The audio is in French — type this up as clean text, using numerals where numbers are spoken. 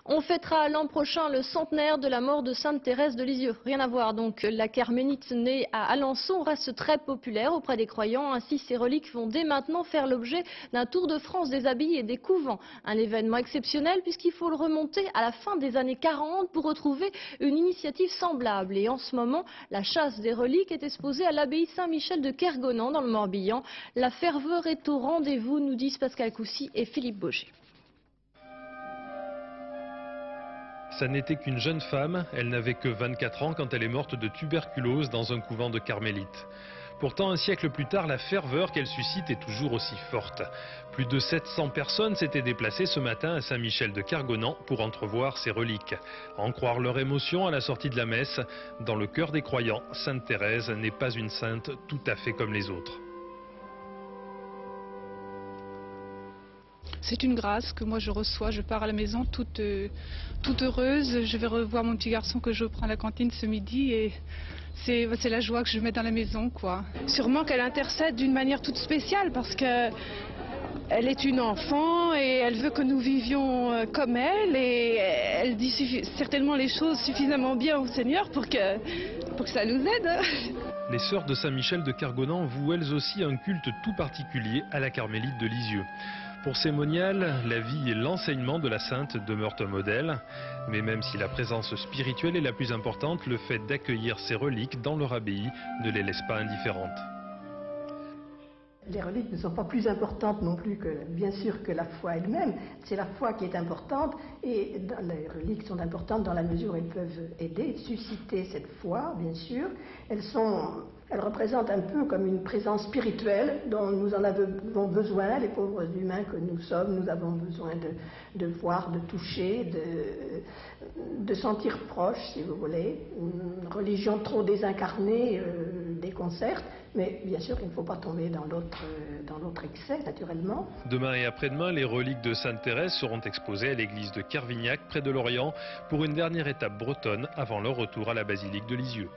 On fêtera l'an prochain le centenaire de la mort de Sainte Thérèse de Lisieux. Rien à voir donc, la carmélite née à Alençon reste très populaire auprès des croyants. Ainsi, ces reliques vont dès maintenant faire l'objet d'un tour de France des abbayes et des couvents. Un événement exceptionnel puisqu'il faut le remonter à la fin des années 40 pour retrouver une initiative semblable. Et en ce moment, la chasse des reliques est exposée à l'abbaye Saint-Michel de Kergonan dans le Morbihan. La ferveur est au rendez-vous, nous disent Pascal Coucy et Philippe Bauger. Ça n'était qu'une jeune femme, elle n'avait que 24 ans quand elle est morte de tuberculose dans un couvent de carmélites. Pourtant, un siècle plus tard, la ferveur qu'elle suscite est toujours aussi forte. Plus de 700 personnes s'étaient déplacées ce matin à Saint-Michel de Kergonan pour entrevoir ces reliques. À en croire leur émotion à la sortie de la messe, dans le cœur des croyants, Sainte Thérèse n'est pas une sainte tout à fait comme les autres. C'est une grâce que moi je reçois. Je pars à la maison toute heureuse. Je vais revoir mon petit garçon que je prends à la cantine ce midi et c'est la joie que je mets dans la maison, quoi. Sûrement qu'elle intercède d'une manière toute spéciale parce que elle est une enfant et elle veut que nous vivions comme elle et elle dit certainement les choses suffisamment bien au Seigneur pour que ça nous aide. Les sœurs de Saint-Michel de Kergonan vouent elles aussi un culte tout particulier à la carmélite de Lisieux. Pour ces moniales, la vie et l'enseignement de la sainte demeurent un modèle. Mais même si la présence spirituelle est la plus importante, le fait d'accueillir ces reliques dans leur abbaye ne les laisse pas indifférentes. Les reliques ne sont pas plus importantes non plus que, bien sûr, que la foi elle-même. C'est la foi qui est importante et les reliques sont importantes dans la mesure où elles peuvent aider, susciter cette foi, bien sûr. Elles représentent un peu comme une présence spirituelle dont nous en avons besoin, les pauvres humains que nous sommes. Nous avons besoin de voir, de toucher, de sentir proche, si vous voulez. Une religion trop désincarnée déconcerte, mais bien sûr il ne faut pas tomber dans l'autre excès, naturellement. Demain et après-demain, les reliques de Sainte Thérèse seront exposées à l'église de Kervignac, près de Lorient, pour une dernière étape bretonne avant leur retour à la basilique de Lisieux.